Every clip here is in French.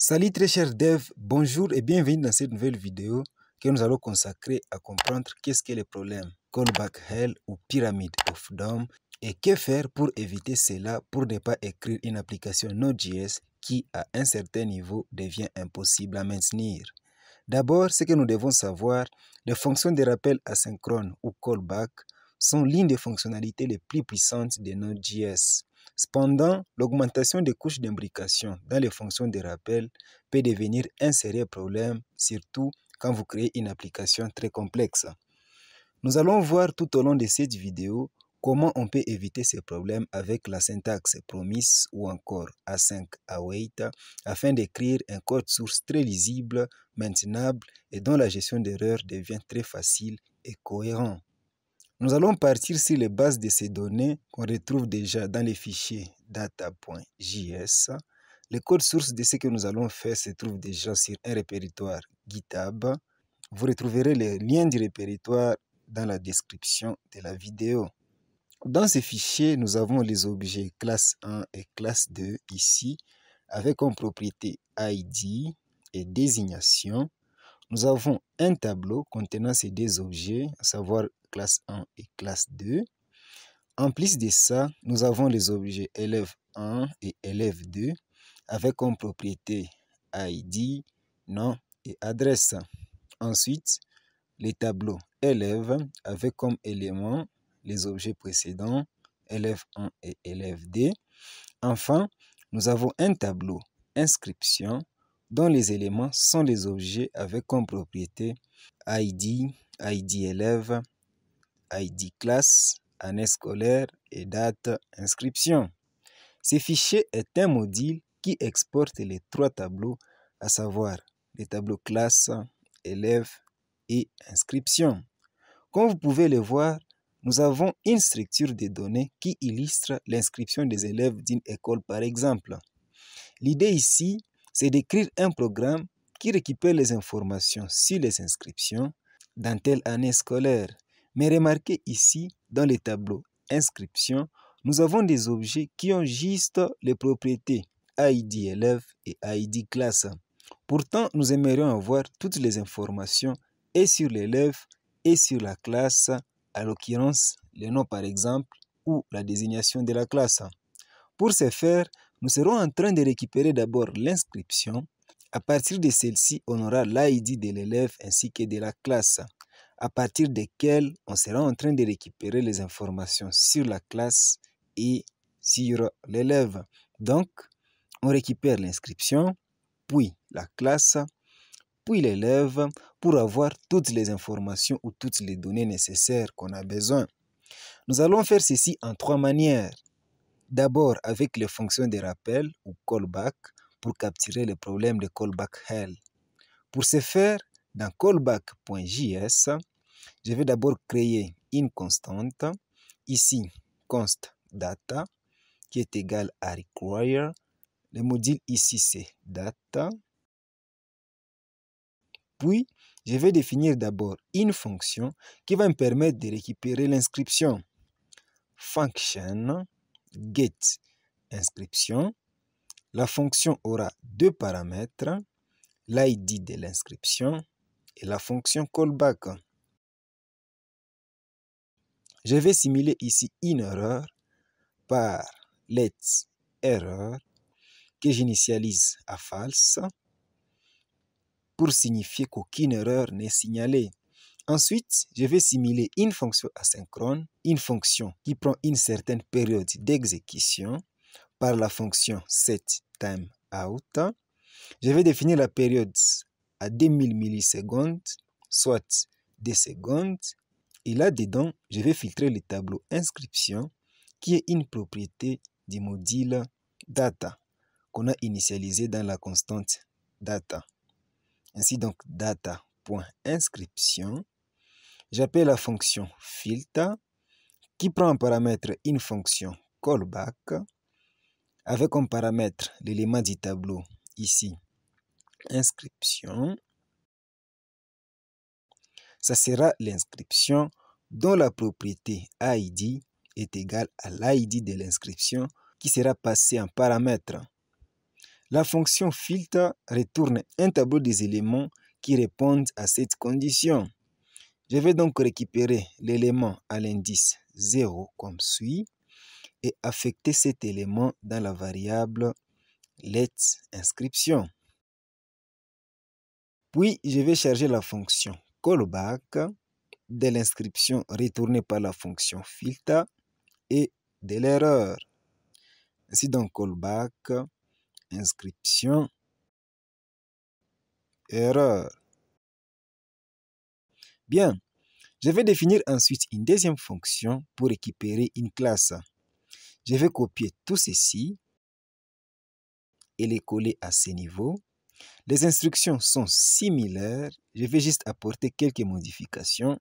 Salut très chers devs, bonjour et bienvenue dans cette nouvelle vidéo que nous allons consacrer à comprendre qu'est-ce que les problèmes Callback Hell ou Pyramid of Doom et que faire pour éviter cela pour ne pas écrire une application Node.js qui à un certain niveau devient impossible à maintenir. D'abord, ce que nous devons savoir, les fonctions de rappel asynchrone ou callback sont l'une des fonctionnalités les plus puissantes de Node.js. Cependant, l'augmentation des couches d'imbrication dans les fonctions de rappel peut devenir un sérieux problème, surtout quand vous créez une application très complexe. Nous allons voir tout au long de cette vidéo comment on peut éviter ces problèmes avec la syntaxe promise ou encore async await afin d'écrire un code source très lisible, maintenable et dont la gestion d'erreurs devient très facile et cohérent. Nous allons partir sur les bases de ces données qu'on retrouve déjà dans les fichiers data.js. Le code source de ce que nous allons faire se trouve déjà sur un répertoire GitHub. Vous retrouverez les liens du répertoire dans la description de la vidéo. Dans ces fichiers, nous avons les objets classe 1 et classe 2 ici, avec comme propriété ID et désignation. Nous avons un tableau contenant ces deux objets, à savoir classe 1 et classe 2. En plus de ça, nous avons les objets élève 1 et élève 2, avec comme propriété ID, nom et adresse. Ensuite, les tableaux élève avec comme éléments les objets précédents, élève 1 et élève 2. Enfin, nous avons un tableau inscription dont les éléments sont les objets avec comme propriété ID, ID élève, ID classe, année scolaire et date inscription. Ce fichier est un module qui exporte les trois tableaux, à savoir les tableaux classe, élève et inscription. Comme vous pouvez le voir, nous avons une structure de données qui illustre l'inscription des élèves d'une école par exemple. L'idée ici, c'est d'écrire un programme qui récupère les informations sur les inscriptions dans telle année scolaire. Mais remarquez ici, dans les tableaux inscription, nous avons des objets qui ont juste les propriétés ID élève et ID classe. Pourtant, nous aimerions avoir toutes les informations et sur l'élève et sur la classe, à l'occurrence le nom par exemple ou la désignation de la classe. Pour ce faire, nous serons en train de récupérer d'abord l'inscription. À partir de celle-ci, on aura l'ID de l'élève ainsi que de la classe, à partir desquelles on sera en train de récupérer les informations sur la classe et sur l'élève. Donc, on récupère l'inscription, puis la classe, puis l'élève pour avoir toutes les informations ou toutes les données nécessaires qu'on a besoin. Nous allons faire ceci en trois manières. D'abord avec les fonctions de rappel ou callback pour capturer le problème de callback hell. Pour ce faire, dans callback.js, je vais d'abord créer une constante, ici const data, qui est égale à require. Le module ici c'est data. Puis, je vais définir d'abord une fonction qui va me permettre de récupérer l'inscription. Function get inscription. La fonction aura deux paramètres, l'ID de l'inscription et la fonction callback. Je vais simuler ici une erreur par let's error que j'initialise à false pour signifier qu'aucune erreur n'est signalée. Ensuite, je vais simuler une fonction asynchrone, une fonction qui prend une certaine période d'exécution par la fonction setTimeout. Je vais définir la période à 2000 millisecondes, soit 2 secondes. Et là-dedans, je vais filtrer le tableau inscription qui est une propriété du module data qu'on a initialisé dans la constante data. Ainsi donc, data.inscription. J'appelle la fonction filter qui prend en paramètre une fonction callback avec comme paramètre l'élément du tableau ici inscription. Ça sera l'inscription dont la propriété ID est égale à l'ID de l'inscription qui sera passée en paramètre. La fonction filtre retourne un tableau des éléments qui répondent à cette condition. Je vais donc récupérer l'élément à l'indice 0 comme suit et affecter cet élément dans la variable letInscription. Puis, je vais charger la fonction callback de l'inscription retournée par la fonction filtre et de l'erreur. Ainsi donc callback, inscription, erreur. Bien, je vais définir ensuite une deuxième fonction pour récupérer une classe. Je vais copier tout ceci et les coller à ce niveau. Les instructions sont similaires, je vais juste apporter quelques modifications.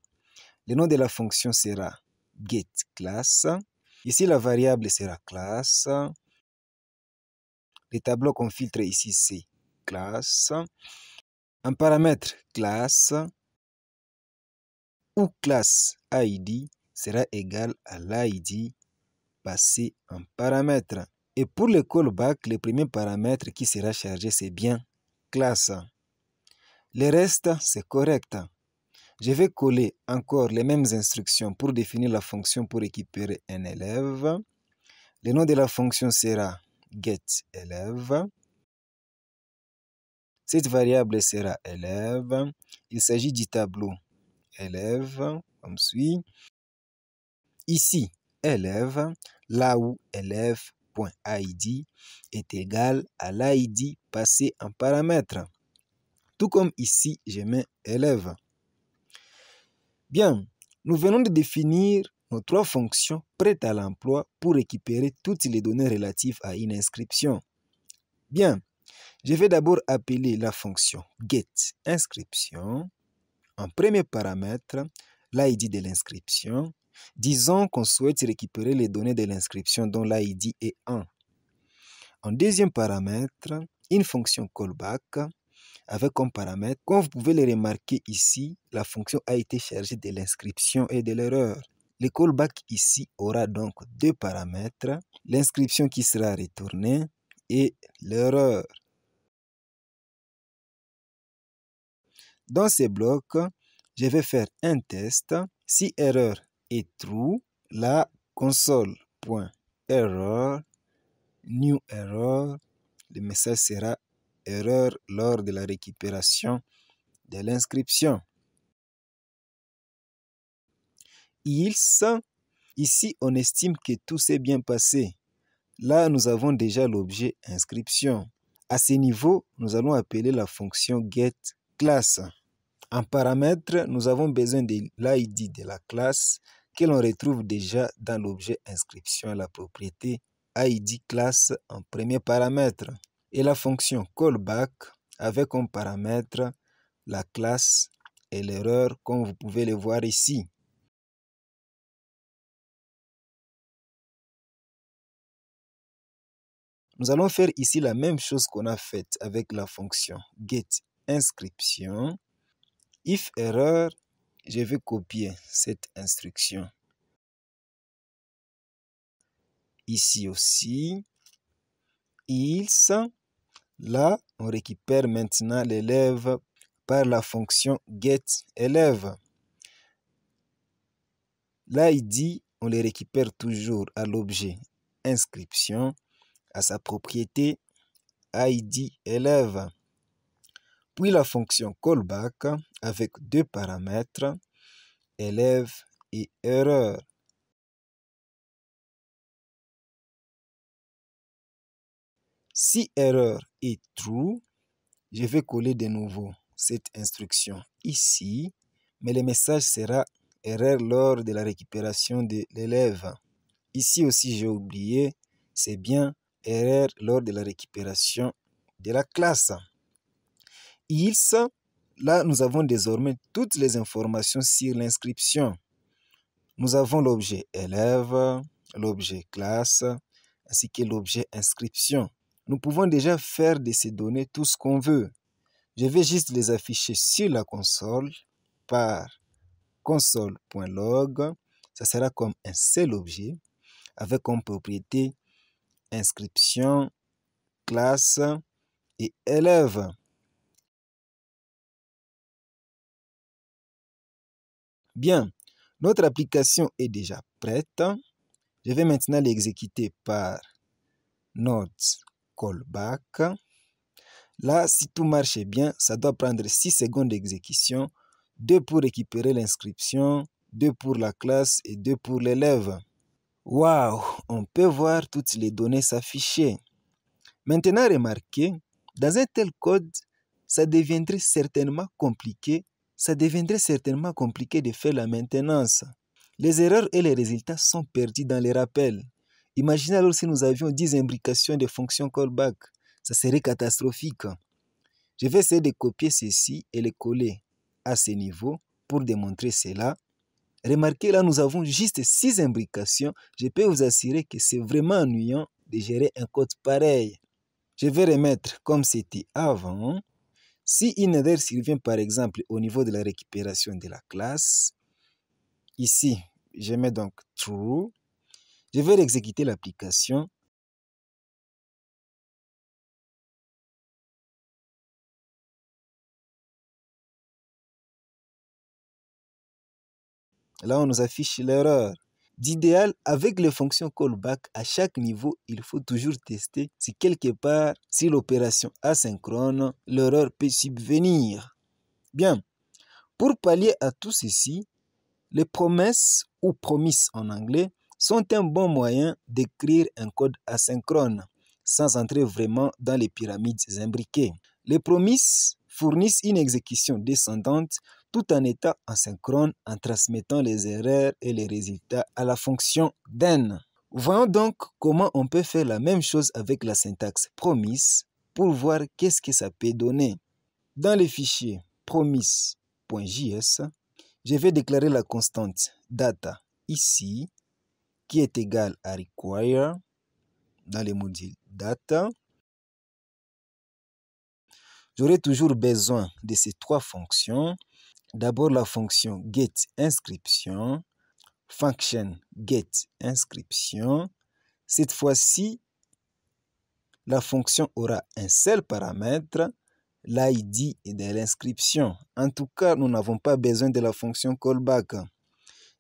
Le nom de la fonction sera getClass. Ici, la variable sera classe. Le tableau qu'on filtre ici, c'est classe. Un paramètre classe ou classe ID sera égal à l'ID passé en paramètre. Et pour le callback, le premier paramètre qui sera chargé, c'est bien classe. Le reste, c'est correct. Je vais coller encore les mêmes instructions pour définir la fonction pour récupérer un élève. Le nom de la fonction sera getElève. Cette variable sera élève. Il s'agit du tableau élève, comme suit. Ici, élève, là où élève.id est égal à l'id passé en paramètre. Tout comme ici, je mets élève. Bien, nous venons de définir nos trois fonctions prêtes à l'emploi pour récupérer toutes les données relatives à une inscription. Bien, je vais d'abord appeler la fonction getInscription. En premier paramètre, l'id de l'inscription. Disons qu'on souhaite récupérer les données de l'inscription dont l'id est 1. En deuxième paramètre, une fonction callback avec comme paramètre, comme vous pouvez le remarquer ici, la fonction a été chargée de l'inscription et de l'erreur. Le callback ici aura donc deux paramètres, l'inscription qui sera retournée et l'erreur. Dans ce bloc, je vais faire un test. Si erreur est true, la console.error, new error, le message sera erreur lors de la récupération de l'inscription. Ici, on estime que tout s'est bien passé. Là, nous avons déjà l'objet inscription. À ce niveau, nous allons appeler la fonction getClass. En paramètre, nous avons besoin de l'id de la classe que l'on retrouve déjà dans l'objet inscription, la propriété id class en premier paramètre. Et la fonction callback avec comme paramètre la classe et l'erreur comme vous pouvez le voir ici. Nous allons faire ici la même chose qu'on a faite avec la fonction getInscription. If erreur, je vais copier cette instruction. Ici aussi, else, là, on récupère maintenant l'élève par la fonction getElève. L'id, on le récupère toujours à l'objet inscription, à sa propriété id élève. Puis la fonction callback avec deux paramètres, élève et erreur. Si erreur est true, je vais coller de nouveau cette instruction ici, mais le message sera erreur lors de la récupération de l'élève. Ici aussi, j'ai oublié, c'est bien erreur lors de la récupération de la classe. Là, nous avons désormais toutes les informations sur l'inscription. Nous avons l'objet élève, l'objet classe, ainsi que l'objet inscription. Nous pouvons déjà faire de ces données tout ce qu'on veut. Je vais juste les afficher sur la console par console.log. Ça sera comme un seul objet avec comme propriété inscription, classe et élève. Bien, notre application est déjà prête. Je vais maintenant l'exécuter par Notes Callback. Là, si tout marche bien, ça doit prendre 6 secondes d'exécution, 2 pour récupérer l'inscription, 2 pour la classe et 2 pour l'élève. Waouh, on peut voir toutes les données s'afficher. Maintenant, remarquez, dans un tel code, ça deviendrait certainement compliqué de faire la maintenance. Les erreurs et les résultats sont perdus dans les rappels. Imaginez alors si nous avions 10 imbrications de fonctions callback. Ça serait catastrophique. Je vais essayer de copier ceci et le coller à ce niveau pour démontrer cela. Remarquez, là, nous avons juste 6 imbrications. Je peux vous assurer que c'est vraiment ennuyant de gérer un code pareil. Je vais remettre comme c'était avant. Si une erreur survient par exemple au niveau de la récupération de la classe, ici, je mets donc true. Je vais exécuter l'application. Là, on nous affiche l'erreur. D'idéal, avec les fonctions callback, à chaque niveau, il faut toujours tester si quelque part, si l'opération asynchrone, l'erreur peut subvenir. Bien, pour pallier à tout ceci, les promesses ou promises en anglais sont un bon moyen d'écrire un code asynchrone sans entrer vraiment dans les pyramides imbriquées. Les promises fournissent une exécution descendante tout en étant asynchrone en transmettant les erreurs et les résultats à la fonction then. Voyons donc comment on peut faire la même chose avec la syntaxe promise pour voir qu'est-ce que ça peut donner. Dans le fichier promise.js, je vais déclarer la constante data ici, qui est égale à require dans le module data. J'aurai toujours besoin de ces 3 fonctions. D'abord la fonction getInscription, function getInscription. Cette fois-ci, la fonction aura un seul paramètre, l'ID de l'inscription. En tout cas, nous n'avons pas besoin de la fonction callback.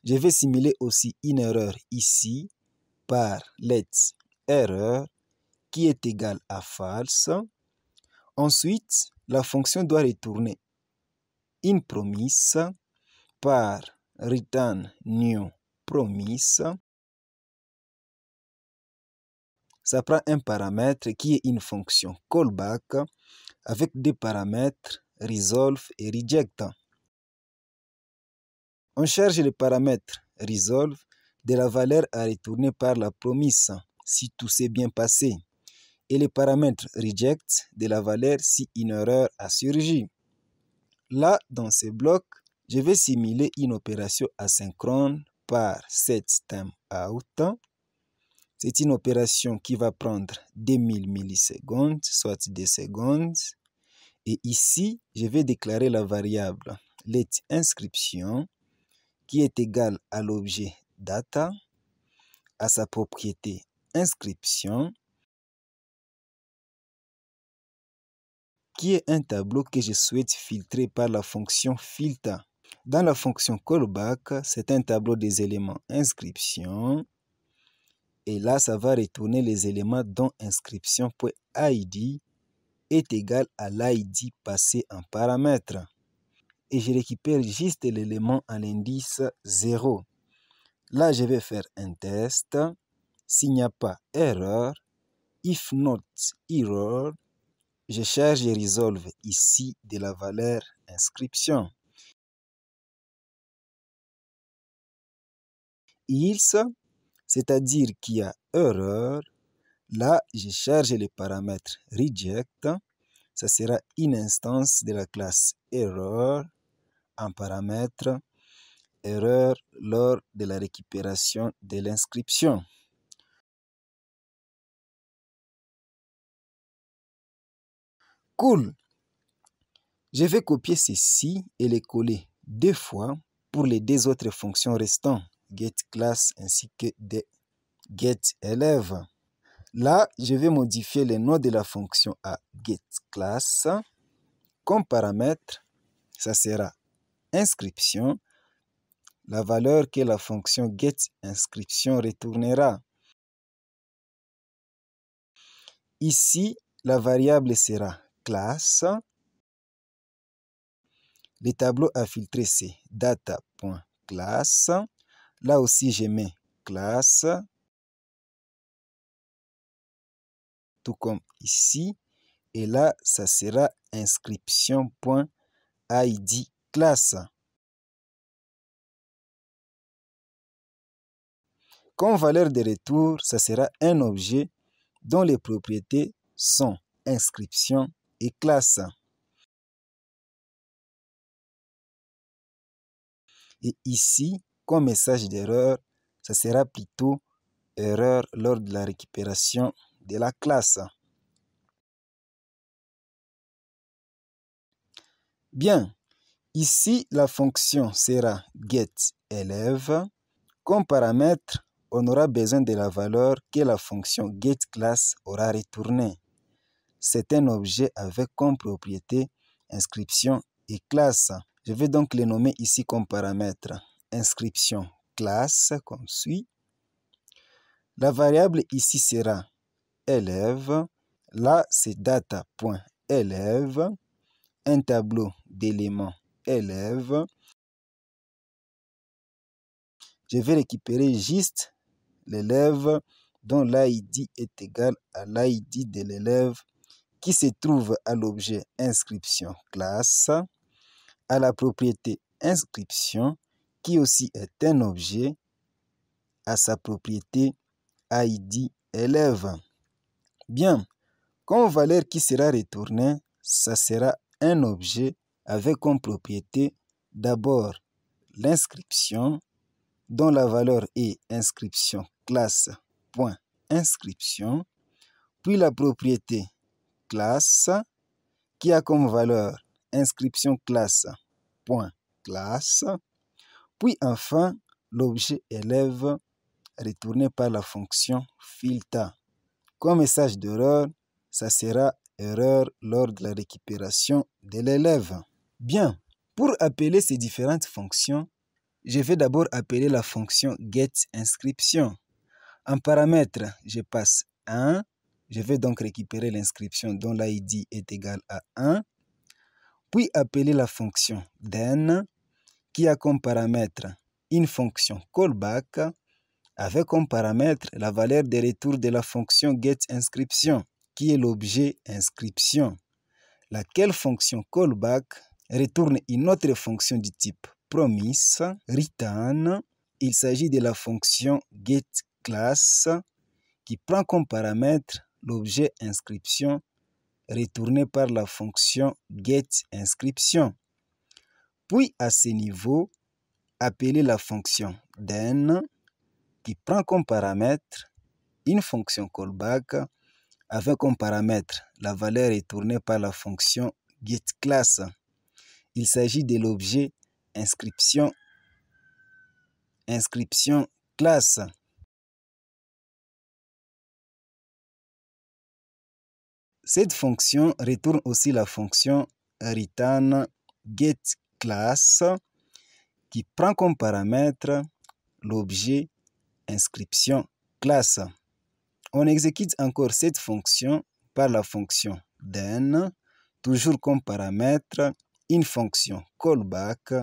Je vais simuler aussi une erreur ici par let's error qui est égale à false. Ensuite, la fonction doit retourner une promise par return new promise. Ça prend un paramètre qui est une fonction callback avec des paramètres resolve et reject. On charge le paramètre resolve de la valeur à retourner par la promesse si tout s'est bien passé et le paramètre reject de la valeur si une erreur a surgi. Là, dans ce bloc, je vais simuler une opération asynchrone par setTimeout. C'est une opération qui va prendre 2000 millisecondes, soit 2 secondes. Et ici, je vais déclarer la variable letInscription qui est égale à l'objet data, à sa propriété inscription, qui est un tableau que je souhaite filtrer par la fonction filter. Dans la fonction callback, c'est un tableau des éléments inscription. Et là, ça va retourner les éléments dont inscription.id est égal à l'ID passé en paramètre. Et je récupère juste l'élément à l'indice 0. Là, je vais faire un test. S'il n'y a pas erreur, if not error, je charge et resolve ici de la valeur inscription. Else, c'est-à-dire qu'il y a erreur, là, je charge le paramètre reject. Ça sera une instance de la classe error en paramètre erreur lors de la récupération de l'inscription. Cool! Je vais copier ceci et les coller 2 fois pour les 2 autres fonctions restantes, getClass ainsi que getElève. Là, je vais modifier le nom de la fonction à getClass. Comme paramètre, ça sera inscription, la valeur que la fonction getInscription retournera. Ici, la variable sera classe. Le tableau à filtrer, c'est data.class. Là aussi, je mets classe, tout comme ici. Et là, ça sera inscription.id classe. Comme valeur de retour, ça sera un objet dont les propriétés sont inscription et classe. Et ici, comme message d'erreur, ça sera plutôt erreur lors de la récupération de la classe. Bien, ici, la fonction sera getElève. Comme paramètre, on aura besoin de la valeur que la fonction getClass aura retournée. C'est un objet avec comme propriété inscription et classe. Je vais donc le nommer ici comme paramètre inscription classe, comme suit. La variable ici sera élève. Là, c'est data.élève. Un tableau d'éléments élève. Je vais récupérer juste l'élève dont l'ID est égal à l'ID de l'élève qui se trouve à l'objet inscription classe, à la propriété inscription qui aussi est un objet, à sa propriété ID élève. Bien, comme valeur qui sera retournée, ça sera un objet avec comme propriété d'abord l'inscription dont la valeur est inscription classe.inscription, puis la propriété classe qui a comme valeur inscription classe.classe, puis enfin l'objet élève retourné par la fonction filta. Comme message d'erreur, ça sera erreur lors de la récupération de l'élève. Bien, pour appeler ces différentes fonctions, je vais d'abord appeler la fonction getInscription. En paramètre, je passe 1. Je vais donc récupérer l'inscription dont l'ID est égal à 1. Puis appeler la fonction then qui a comme paramètre une fonction callback avec comme paramètre la valeur de retour de la fonction getInscription qui est l'objet inscription, laquelle fonction callback retourne une autre fonction du type promise, return. Il s'agit de la fonction getClass qui prend comme paramètre l'objet inscription retourné par la fonction getInscription. Puis à ce niveau, appeler la fonction then qui prend comme paramètre une fonction callback avec comme paramètre la valeur retournée par la fonction getClass. Il s'agit de l'objet inscription classe. Cette fonction retourne aussi la fonction return getClass qui prend comme paramètre l'objet inscription classe. On exécute encore cette fonction par la fonction then, toujours comme paramètre une fonction callback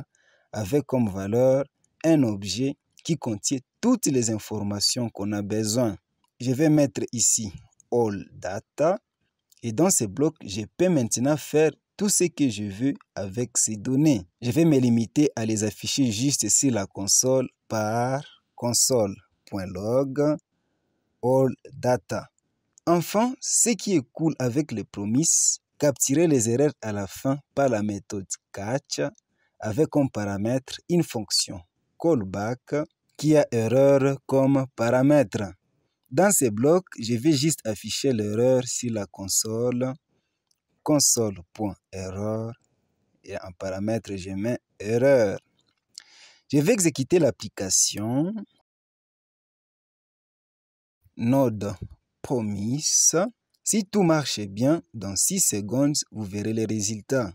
avec comme valeur un objet qui contient toutes les informations qu'on a besoin. Je vais mettre ici all data et dans ce bloc, je peux maintenant faire tout ce que je veux avec ces données. Je vais me limiter à les afficher juste sur la console par console.log all data. Enfin, ce qui est cool avec les promises, capturer les erreurs à la fin par la méthode catch avec comme paramètre une fonction callback qui a erreur comme paramètre. Dans ce bloc, je vais juste afficher l'erreur sur la console, console.error, et en paramètre, je mets erreur. Je vais exécuter l'application node.error promise. Si tout marche bien, dans 6 secondes, vous verrez les résultats.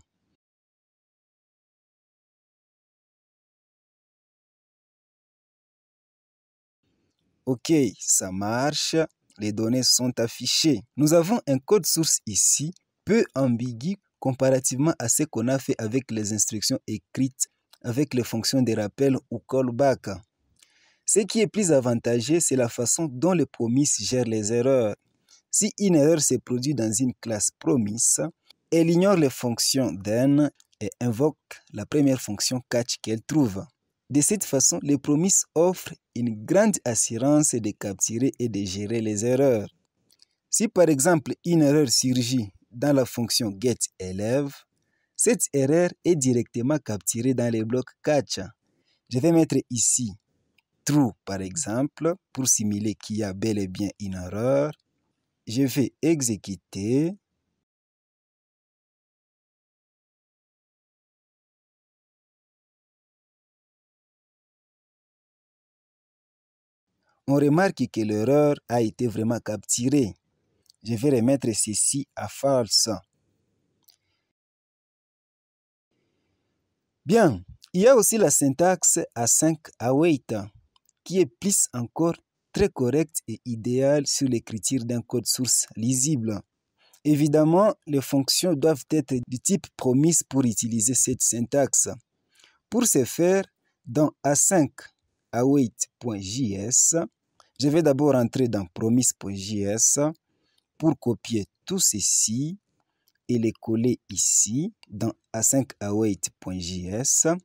Ok, ça marche. Les données sont affichées. Nous avons un code source ici, peu ambigu comparativement à ce qu'on a fait avec les instructions écrites avec les fonctions de rappel ou callback. Ce qui est plus avantageux, c'est la façon dont le promise gère les erreurs. Si une erreur se produit dans une classe promise, elle ignore les fonctions then et invoque la première fonction catch qu'elle trouve. De cette façon, les promises offrent une grande assurance de capturer et de gérer les erreurs. Si par exemple une erreur surgit dans la fonction getElève, cette erreur est directement capturée dans les blocs catch. Je vais mettre ici true par exemple pour simuler qu'il y a bel et bien une erreur. Je vais exécuter. On remarque que l'erreur a été vraiment capturée. Je vais remettre ceci à false. Bien, il y a aussi la syntaxe async await qui est plus encore très correcte et idéale sur l'écriture d'un code source lisible. Évidemment, les fonctions doivent être du type promise pour utiliser cette syntaxe. Pour ce faire, dans async await.js, je vais d'abord entrer dans promise.js pour copier tout ceci et les coller ici dans async await.js.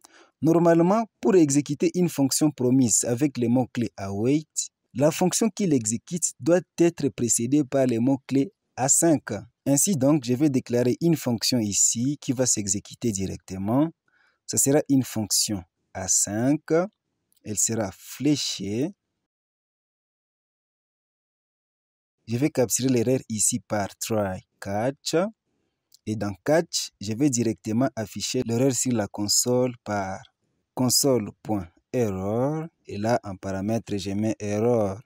Normalement, pour exécuter une fonction promise avec les mots-clés await, la fonction qui l'exécute doit être précédée par les mots-clés async. Ainsi donc, je vais déclarer une fonction ici qui va s'exécuter directement. Ce sera une fonction async. Elle sera fléchée. Je vais capturer l'erreur ici par try catch. Et dans catch, je vais directement afficher l'erreur sur la console par console.error. Et là, en paramètre, je mets error.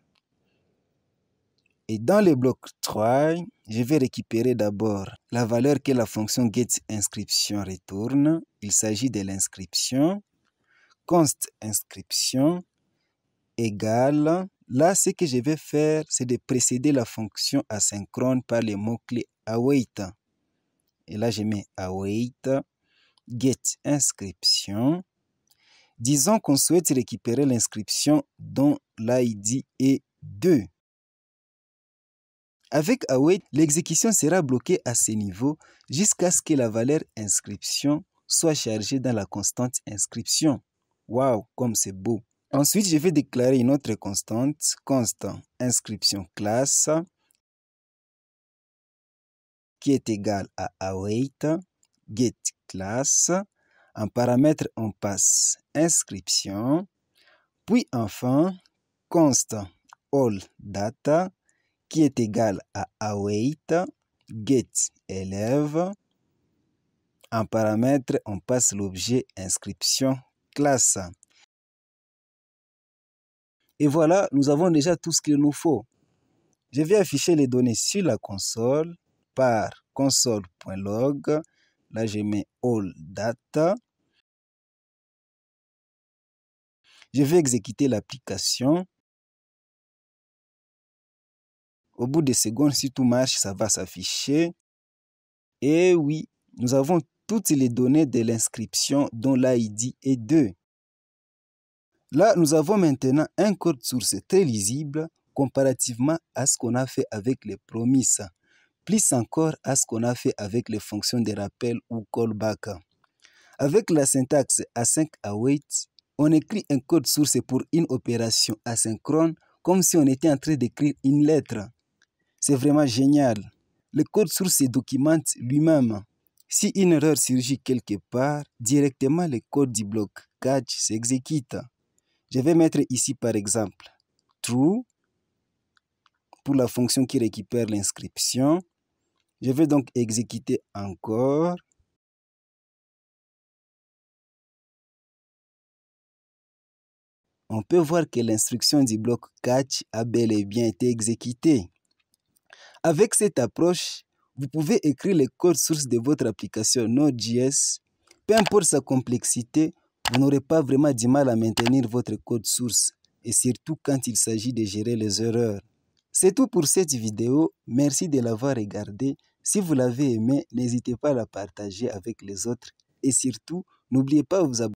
Et dans le bloc try, je vais récupérer d'abord la valeur que la fonction getInscription retourne. Il s'agit de l'inscription. Const inscription égale. Là, ce que je vais faire, c'est de précéder la fonction asynchrone par le mot-clé await. Et là, je mets await, getInscription. Disons qu'on souhaite récupérer l'inscription dont l'ID est 2. Avec await, l'exécution sera bloquée à ce niveau jusqu'à ce que la valeur inscription soit chargée dans la constante inscription. Waouh, comme c'est beau! Ensuite, je vais déclarer une autre constante, constant inscription classe, qui est égale à await, get class. En paramètre, on passe inscription. Puis enfin, constant all data, qui est égal à await, get élève. En paramètre, on passe l'objet inscription classe. Et voilà, nous avons déjà tout ce qu'il nous faut. Je vais afficher les données sur la console par console.log. Là, je mets all data. Je vais exécuter l'application. Au bout de secondes, si tout marche, ça va s'afficher. Et oui, nous avons toutes les données de l'inscription dont l'ID est 2. Là, nous avons maintenant un code source très lisible comparativement à ce qu'on a fait avec les promises, plus encore à ce qu'on a fait avec les fonctions de rappel ou callback. Avec la syntaxe async await, on écrit un code source pour une opération asynchrone comme si on était en train d'écrire une lettre. C'est vraiment génial. Le code source se documente lui-même. Si une erreur surgit quelque part, directement le code du bloc catch s'exécute. Je vais mettre ici par exemple true pour la fonction qui récupère l'inscription. Je vais donc exécuter encore. On peut voir que l'instruction du bloc catch a bel et bien été exécutée. Avec cette approche, vous pouvez écrire le code source de votre application Node.js. Peu importe sa complexité, vous n'aurez pas vraiment du mal à maintenir votre code source, et surtout quand il s'agit de gérer les erreurs. C'est tout pour cette vidéo. Merci de l'avoir regardée. Si vous l'avez aimé, n'hésitez pas à la partager avec les autres. Et surtout, n'oubliez pas de vous abonner.